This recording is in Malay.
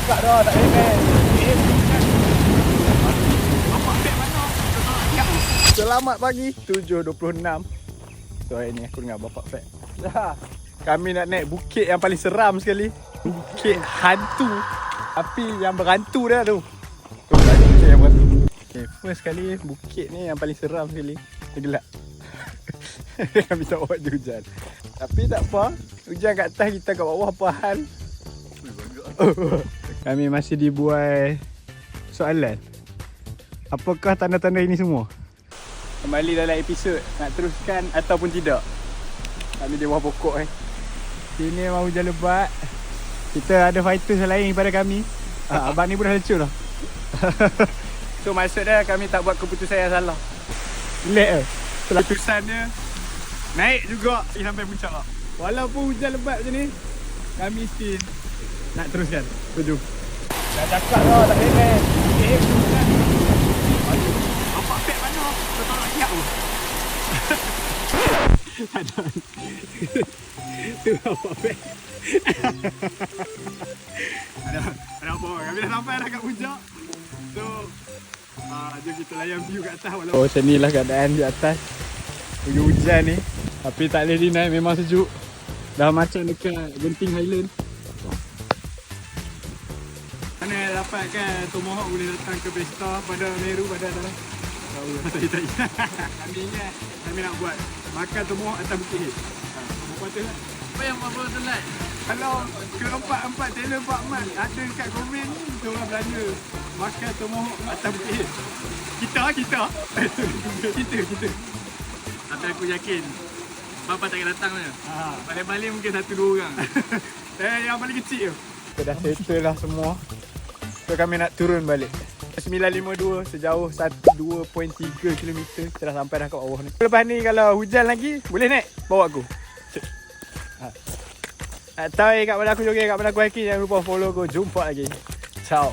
cakap dah, tak boleh. Selamat pagi, 7.26. So hari ni aku dengan Bapak Fat. Kami nak naik bukit yang paling seram sekali. Bukit hantu. Tapi yang berantu dah tu. Bukit yang berantu. Okay, first kali bukit ni yang paling seram sekali. Dia gelap. Kami tak buat je hujan. Tapi tak apa. Hujan kat atas, kita kat bawah, apa hal? Kami masih dibuai soalan. Apakah tanda-tanda ini semua? Kembali dalam episod. Nak teruskan ataupun tidak? Kami di bawah pokok Sini memang hujan lebat. Kita ada fighters lain daripada kami. Abang ni pun dah lecur dah. So maksudnya kami tak buat keputusan yang salah. Relax keputusan dia naik juga sampai puncak lah. Walaupun hujan lebat macam ni, kami still nak teruskan. Setuju? Dah cakap dah, tak boleh. Bapak Pet mana? Kau tak nak siap tu. Tu Bapak Pet. Ada apa? Kami dah sampai dah kat puncak. So jom kita layan view kat atas. Oh, macam ni lah keadaan di atas. Hujan ni. Tapi tak boleh deny, memang sejuk. Dah macam dekat Genting Highland. Mana dapat kan Tomahawk boleh datang ke pesta pada Meru pada dah. Tahu tak. Kami ingat kami nak buat makan Tomahawk atas bukit ni. Apa tu lah? Apa yang apa tu lah? Kalau keempat channel Pak Mat ada kat komen tu orang Belanda makan Tomahawk atas bukit ni. Kita. Tapi aku yakin Bapa tak akan datang punya. Balik-balik mungkin 1-2 orang. Yang paling kecil tu. Kita dah settle lah semua. So kami nak turun balik 952 sejauh 2.3 km. Kita dah sampai dah kat bawah ni. Lepas ni kalau hujan lagi boleh naik bawa aku. Tak tahu kat mana aku joget, kat mana aku hiking. Jangan lupa follow aku. Jumpa lagi. Ciao.